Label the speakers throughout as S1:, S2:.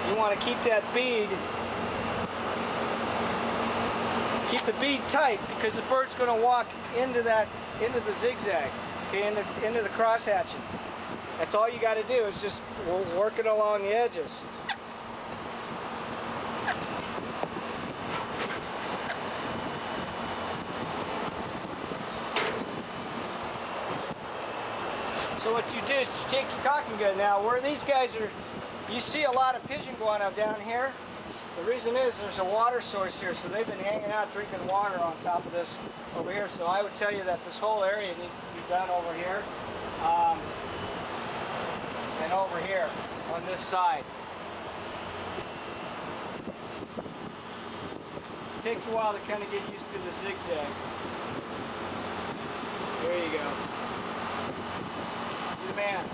S1: You want to keep that bead, keep the bead tight, because the bird's going to walk into the zigzag, okay, into the cross hatching. That's all you got to do is just work it along the edges. So what you do is you take your caulking gun now, where these guys are, you see a lot of pigeon guano down here. The reason is there's a water source here, so they've been hanging out drinking water on top of this over here. So I would tell you that this whole area needs to be done over here and over here on this side. It takes a while to kind of get used to the zigzag. There you go. You're the man.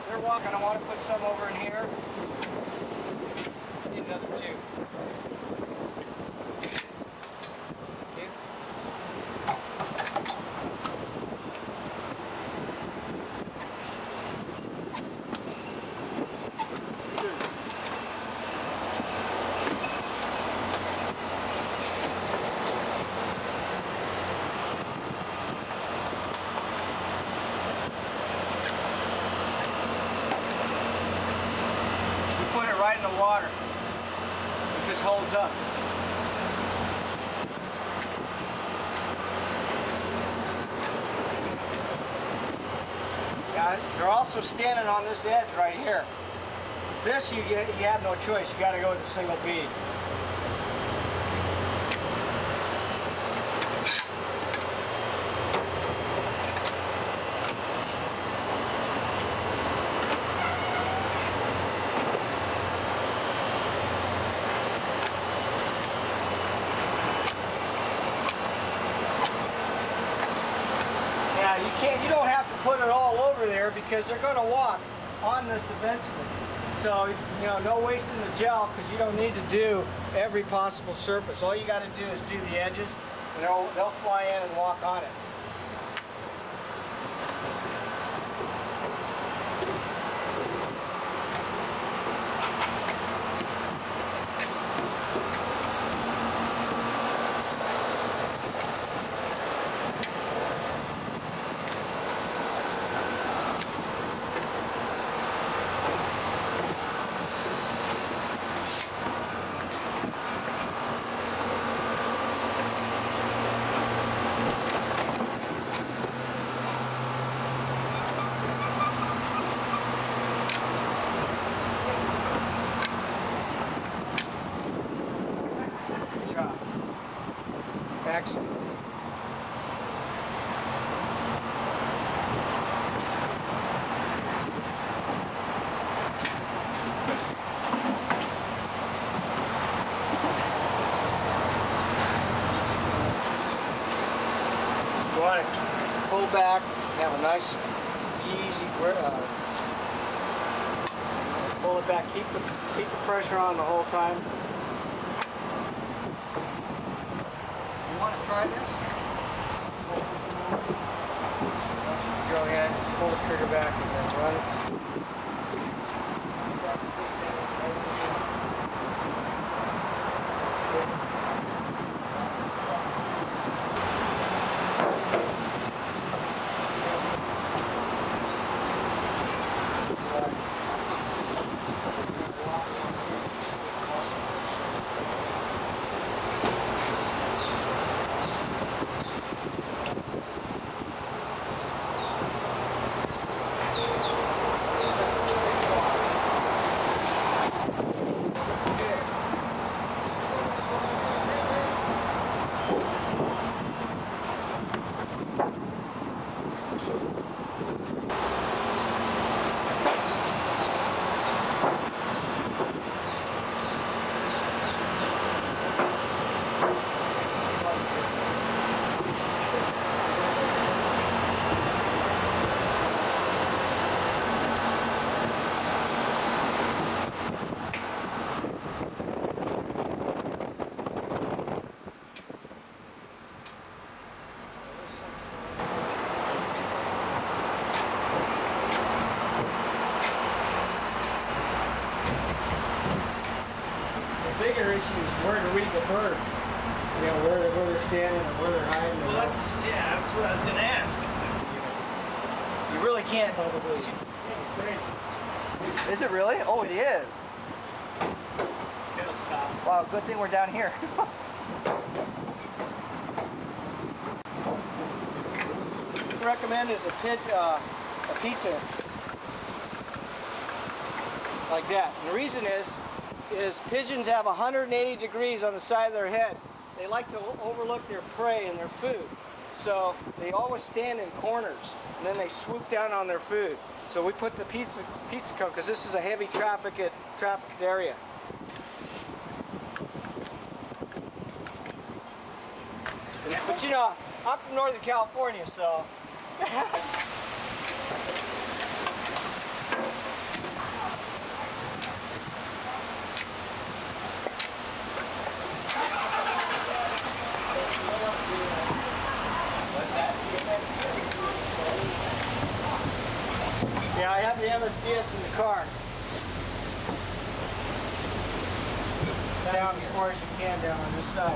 S1: They're walking. I want to put some over in here. Need another two. Right in the water. It just holds up. Yeah, they're also standing on this edge right here. This you have no choice. You got to go with a single bead. You don't have to put it all over there because they're going to walk on this eventually. So, you know, no wasting the gel because you don't need to do every possible surface. All you got to do is do the edges and they'll fly in and walk on it. Excellent. You want to pull back, have a nice, easy pull it back. Keep the pressure on the whole time. Want to try this? Go ahead, pull the trigger back and then run it. issue is where to read the birds. You know, where they're standing and where they're hiding.
S2: Well, that's what I was going to ask.
S1: You really can't. Is it really? Oh, it is.
S2: It'll stop.
S1: Wow, good thing we're down here. What I recommend is a pizza like that. And the reason is pigeons have 180 degrees on the side of their head. They like to overlook their prey and their food. So they always stand in corners and then they swoop down on their food. So we put the pizza cone because this is a heavy trafficked area. But you know, I'm from Northern California, so. Yeah, I have the MSDS in the car. Down as far as you can down on this side.